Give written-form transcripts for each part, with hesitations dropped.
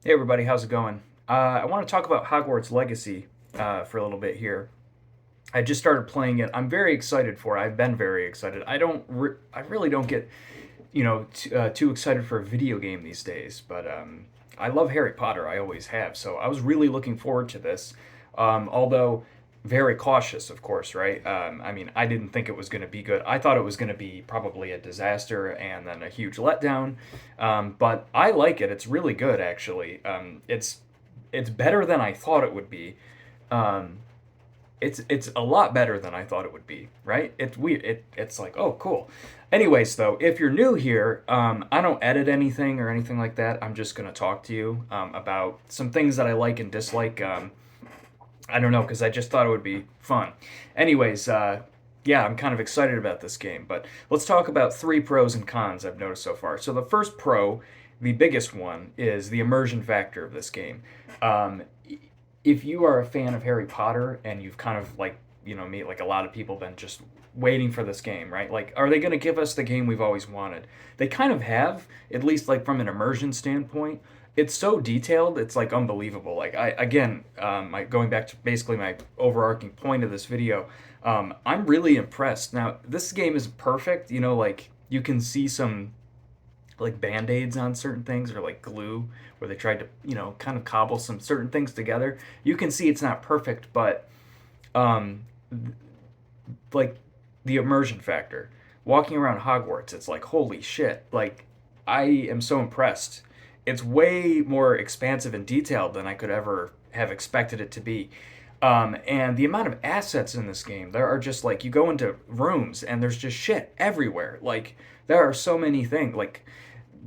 Hey everybody, how's it going? I want to talk about Hogwarts Legacy for a little bit here. I just started playing it. I'm very excited for it. I've been very excited. I really don't get, too excited for a video game these days. But I love Harry Potter. I always have. So I was really looking forward to this. Although very cautious, of course, right? I mean, I didn't think it was going to be good. I thought it was going to be probably a disaster and then a huge letdown. But I like it. It's really good, actually. It's better than I thought it would be. Um, it's a lot better than I thought it would be, right? It's weird. It's like, oh, cool. Anyways, though, if you're new here, I don't edit anything or anything like that. I'm just gonna talk to you about some things that I like and dislike. I don't know, because I just thought it would be fun. Anyways, yeah, I'm kind of excited about this game. But let's talk about three pros and cons I've noticed so far. So the first pro, the biggest one, is the immersion factor of this game. Um, if you are a fan of Harry Potter and you've kind of like, me, like a lot of people been just waiting for this game, right? Like, are they going to give us the game we've always wanted? They kind of have, at least like from an immersion standpoint. It's so detailed, it's like unbelievable. Like I again, going back to basically my overarching point of this video, I'm really impressed. Now, this game is perfect. Like you can see some like band-aids on certain things or like glue where they tried to kind of cobble some certain things together. You can see it's not perfect, but um like the immersion factor, walking around Hogwarts, it's like holy shit. Like I am so impressed. It's way more expansive and detailed than I could ever have expected it to be. And the amount of assets in this game, there are just like you go into rooms and there's just shit everywhere. Like there are so many things. Like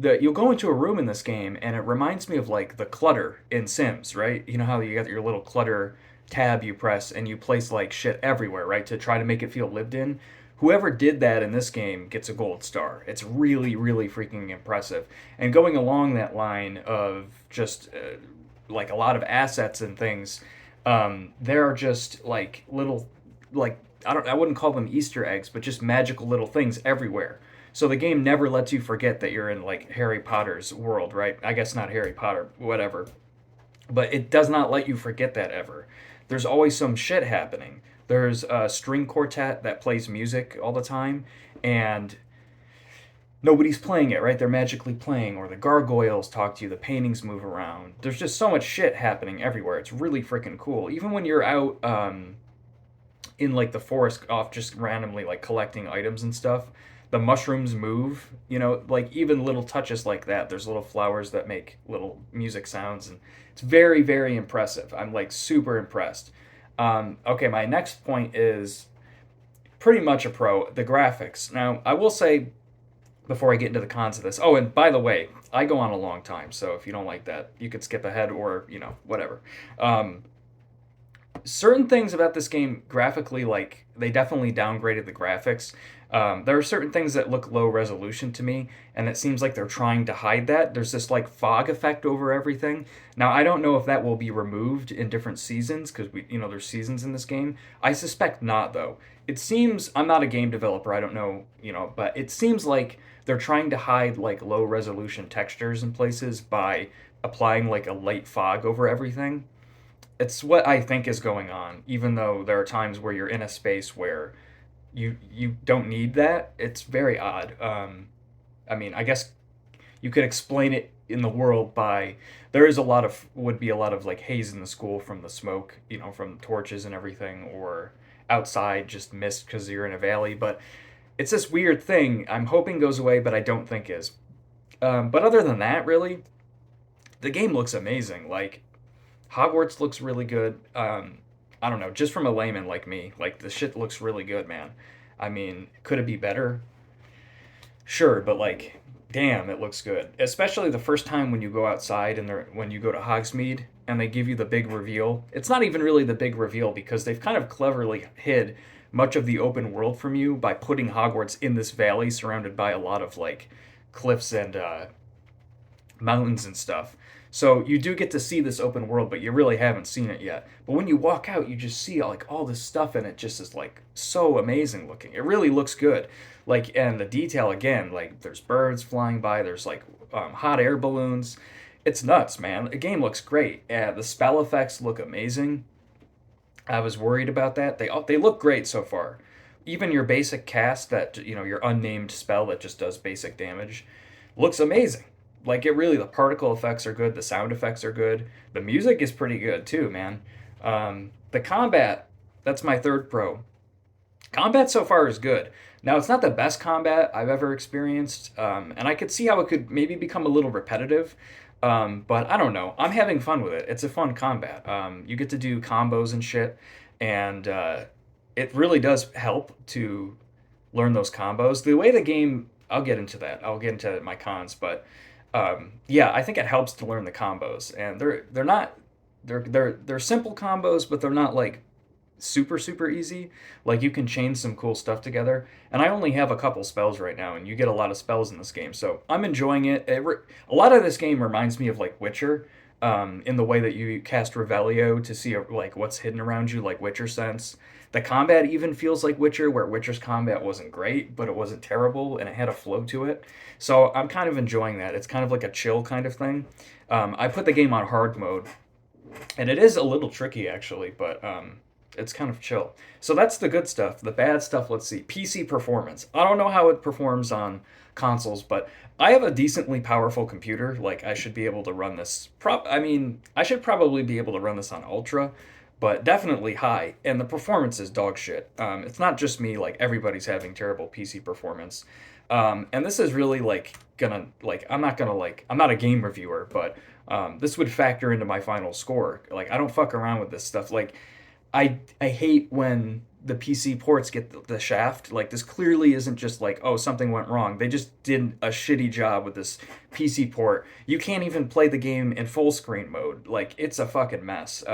you'll go into a room in this game and it reminds me of like the clutter in Sims, right? You know how you got your little clutter tab you press and you place like shit everywhere, right? To try to make it feel lived in. Whoever did that in this game gets a gold star. It's really, really freaking impressive. And going along that line of just like a lot of assets and things, there are just like little, like I wouldn't call them Easter eggs, but just magical little things everywhere. So the game never lets you forget that you're in like Harry Potter's world, right? I guess not Harry Potter, whatever. But it does not let you forget that ever. There's always some shit happening. There's a string quartet that plays music all the time, and nobody's playing it, right? They're magically playing, or the gargoyles talk to you, the paintings move around. There's just so much shit happening everywhere. It's really freaking cool. Even when you're out in like the forest off just randomly like collecting items and stuff, the mushrooms move, like even little touches like that. There's little flowers that make little music sounds, and it's very, very impressive. I'm like super impressed. Okay, my next point is pretty much a pro, the graphics. Now I will say before I get into the cons of this, oh, and by the way, I go on a long time, so if you don't like that you could skip ahead, or whatever. um, Certain things about this game graphically, like they definitely downgraded the graphics. There are certain things that look low resolution to me, and it seems like they're trying to hide that. There's this like fog effect over everything. Now, I don't know if that will be removed in different seasons because there's seasons in this game. I suspect not, though. It seems I'm not a game developer. I don't know, but it seems like they're trying to hide like low resolution textures in places by applying like a light fog over everything. It's what I think is going on, even though there are times where you're in a space where you don't need that. It's very odd. I mean, I guess you could explain it in the world by there is a lot of would be a lot of like haze in the school from the smoke, from torches and everything, or outside just mist because you're in a valley. But it's this weird thing. I'm hoping goes away, but I don't think is. But other than that, really, the game looks amazing. Like Hogwarts looks really good. I don't know, just from a layman like me, like the shit looks really good, man. I mean, could it be better? Sure, but like, damn, it looks good. Especially the first time when you go outside and when you go to Hogsmeade and they give you the big reveal. It's not even really the big reveal because they've kind of cleverly hid much of the open world from you by putting Hogwarts in this valley surrounded by a lot of like cliffs and mountains and stuff. So you do get to see this open world, but you really haven't seen it yet. But when you walk out, you just see like all this stuff, and it just is like so amazing looking. It really looks good. Like, and the detail again, like there's birds flying by, there's like hot air balloons. It's nuts, man. The game looks great. The spell effects look amazing. I was worried about that. They look great so far. Even your basic cast, that your unnamed spell that just does basic damage, looks amazing. Like it really, the particle effects are good. The sound effects are good. The music is pretty good too, man. The combat, that's my third pro. Combat so far is good. Now it's not the best combat I've ever experienced, and I could see how it could maybe become a little repetitive. But I don't know. I'm having fun with it. It's a fun combat. You get to do combos and shit, and it really does help to learn those combos. The way the game, I'll get into that. I'll get into my cons, but yeah, I think it helps to learn the combos, and they're not they're simple combos, but they're not like super easy. Like you can chain some cool stuff together. And I only have a couple spells right now, and you get a lot of spells in this game, so I'm enjoying it. A lot of this game reminds me of like Witcher, in the way that you cast Revelio to see like what's hidden around you, like Witcher sense. The combat even feels like Witcher, where Witcher's combat wasn't great, but it wasn't terrible, and it had a flow to it. So I'm kind of enjoying that. It's kind of like a chill kind of thing. I put the game on hard mode, and it is a little tricky actually, but it's kind of chill. So that's the good stuff. The bad stuff, let's see. PC performance. I don't know how it performs on consoles, but I have a decently powerful computer. Like I should be able to run this. I mean, I should probably be able to run this on ultra, but definitely high. And the performance is dog shit. It's not just me. Like everybody's having terrible PC performance. And this is really like gonna like I'm not gonna like I'm not a game reviewer, but this would factor into my final score. Like I don't fuck around with this stuff. Like I hate when the PC ports get the shaft. Like this clearly isn't just like, oh, something went wrong. They just did a shitty job with this PC port. You can't even play the game in full screen mode. Like it's a fucking mess.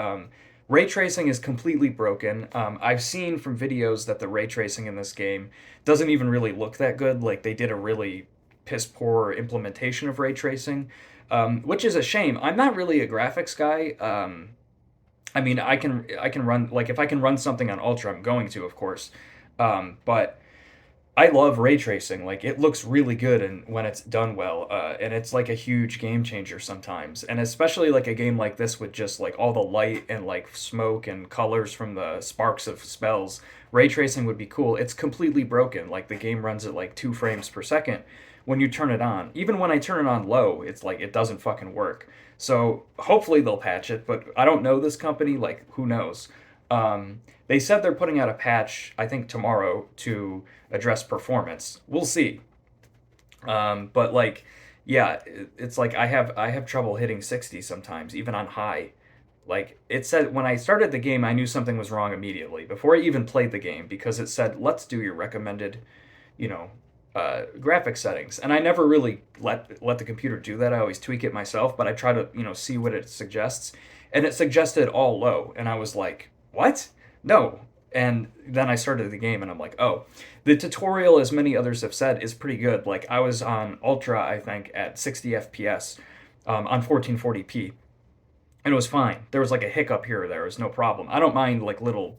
Ray tracing is completely broken. I've seen from videos that the ray tracing in this game doesn't even really look that good. Like they did a really piss poor implementation of ray tracing, which is a shame. I'm not really a graphics guy. I mean, I can run, like if I can run something on ultra, I'm going to, of course. But I love ray tracing. Like it looks really good, and when it's done well, and it's like a huge game changer sometimes. And especially like a game like this with just like all the light and like smoke and colors from the sparks of spells, ray tracing would be cool. It's completely broken. Like the game runs at like 2 frames per second when you turn it on. Even when I turn it on low, it's like it doesn't fucking work. So hopefully they'll patch it, but I don't know this company. Like who knows? They said they're putting out a patch, I think tomorrow, to address performance. We'll see. But like, yeah, it's like I have trouble hitting 60 sometimes, even on high. Like it said when I started the game, I knew something was wrong immediately before I even played the game because it said, "Let's do your recommended, you know, graphic settings." And I never really let the computer do that. I always tweak it myself, but I try to see what it suggests, and it suggested all low, and I was like, "What? No." And then I started the game, and I'm like, "Oh, the tutorial, as many others have said, is pretty good." Like I was on ultra, I think, at 60 FPS, on 1440p, and it was fine. There was like a hiccup here or there. It was no problem. I don't mind like little,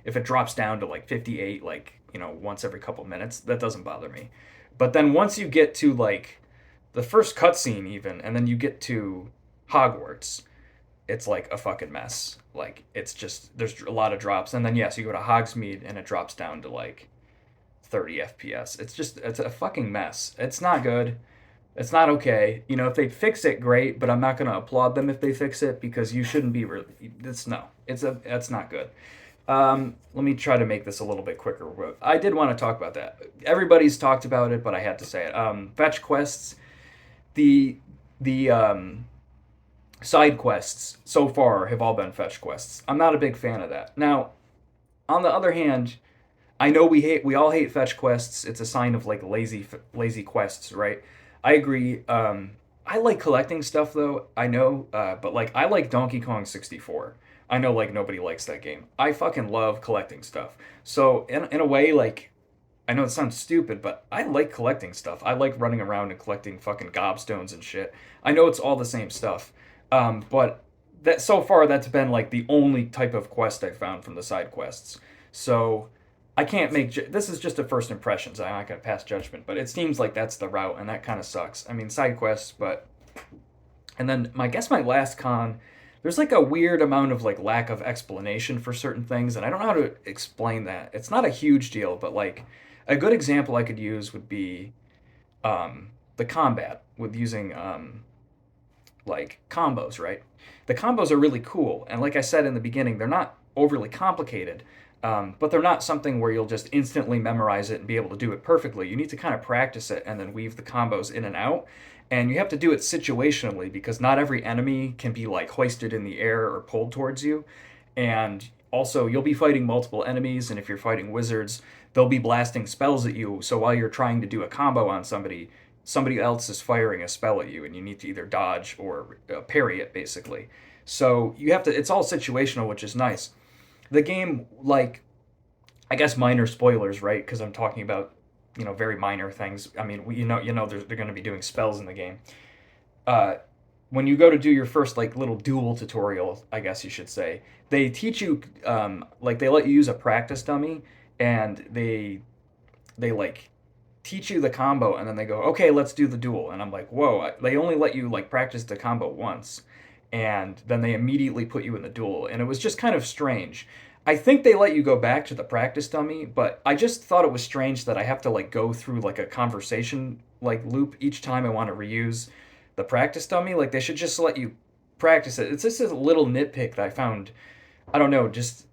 if it drops down to like 58, like, once every couple minutes, that doesn't bother me. But then once you get to like the first cutscene even, and then you get to Hogwarts, it's like a fucking mess. Like it's just there's a lot of drops, and then yes, you go to Hogsmeade and it drops down to like 30 FPS. It's a fucking mess. It's not good. It's not okay. If they fix it, great, but I'm not gonna applaud them if they fix it because you shouldn't be really. It's no. That's not good. Let me try to make this a little bit quicker. I did want to talk about that. Everybody's talked about it, but I had to say it. Fetch quests, the side quests so far have all been fetch quests. I'm not a big fan of that. Now, on the other hand, I know we all hate fetch quests. It's a sign of like lazy quests, right? I agree. I like collecting stuff though. I know, but like I like Donkey Kong 64. I know like nobody likes that game. I fucking love collecting stuff. So in a way, like I know it sounds stupid, but I like collecting stuff. I like running around and collecting fucking gobstones and shit. I know it's all the same stuff, but that so far that's been like the only type of quest I found from the side quests. So I can't make this is just a first impressions. I'm not gonna pass judgment, but it seems like that's the route, and that kind of sucks. I mean, side quests, but And then my guess my last con, there's like a weird amount of like lack of explanation for certain things, and I don't know how to explain that. It's not a huge deal, but like a good example I could use would be the combat with using like combos, right? The combos are really cool, and like I said in the beginning, they're not overly complicated, but they're not something where you'll just instantly memorize it and be able to do it perfectly. You need to kind of practice it and then weave the combos in and out, and you have to do it situationally because not every enemy can be like hoisted in the air or pulled towards you, and also you'll be fighting multiple enemies, and if you're fighting wizards, they'll be blasting spells at you. So while you're trying to do a combo on somebody, somebody else is firing a spell at you and you need to either dodge or parry it basically. So you have to, it's all situational, which is nice. The game, like, I guess minor spoilers, right? Because I'm talking about, very minor things. I mean, they're going to be doing spells in the game. uh, when you go to do your first like little duel tutorial, I guess you should say, they teach you, like they let you use a practice dummy, and they like teach you the combo, and then they go, okay, let's do the duel. And I'm like, whoa, they only let you like practice the combo once, and then they immediately put you in the duel, and it was just kind of strange. I think they let you go back to the practice dummy, but I just thought it was strange that I have to like go through like a conversation like loop each time I want to reuse the practice dummy. Like they should just let you practice it. It's just a little nitpick that I found, I don't know, just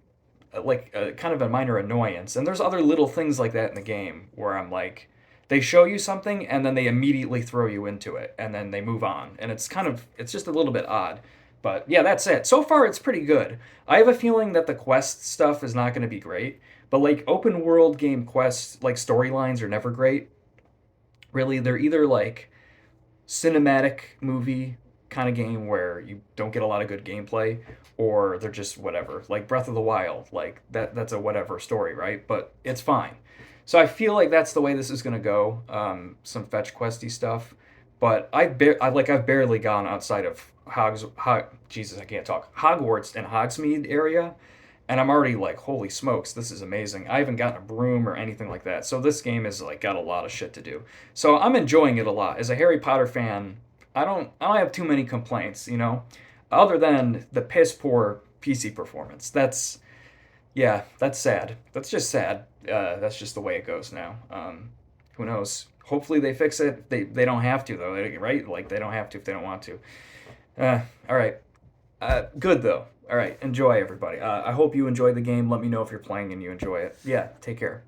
like kind of a minor annoyance. And there's other little things like that in the game where I'm like, they show you something and then they immediately throw you into it and then they move on. And it's just a little bit odd. But yeah, that's it. So far, it's pretty good. I have a feeling that the quest stuff is not going to be great. But like open world game quests, like storylines are never great. Really, they're either like cinematic movie kind of game where you don't get a lot of good gameplay, or they're just whatever, like Breath of the Wild, like that's a whatever story, right? But it's fine. So I feel like that's the way this is going to go. Some fetch questy stuff, but I've barely gone outside of Jesus, I can't talk, Hogwarts and Hogsmeade area, and I'm already like, holy smokes, this is amazing. I haven't gotten a broom or anything like that. So this game is like got a lot of shit to do. So I'm enjoying it a lot. As a Harry Potter fan, I don't have too many complaints, other than the piss poor PC performance. That's sad. That's just sad. That's just the way it goes now. Who knows? Hopefully they fix it. They don't have to though, right? Like they don't have to if they don't want to. All right. Good though. All right. Enjoy, everybody. I hope you enjoy the game. Let me know if you're playing and you enjoy it. Yeah. Take care.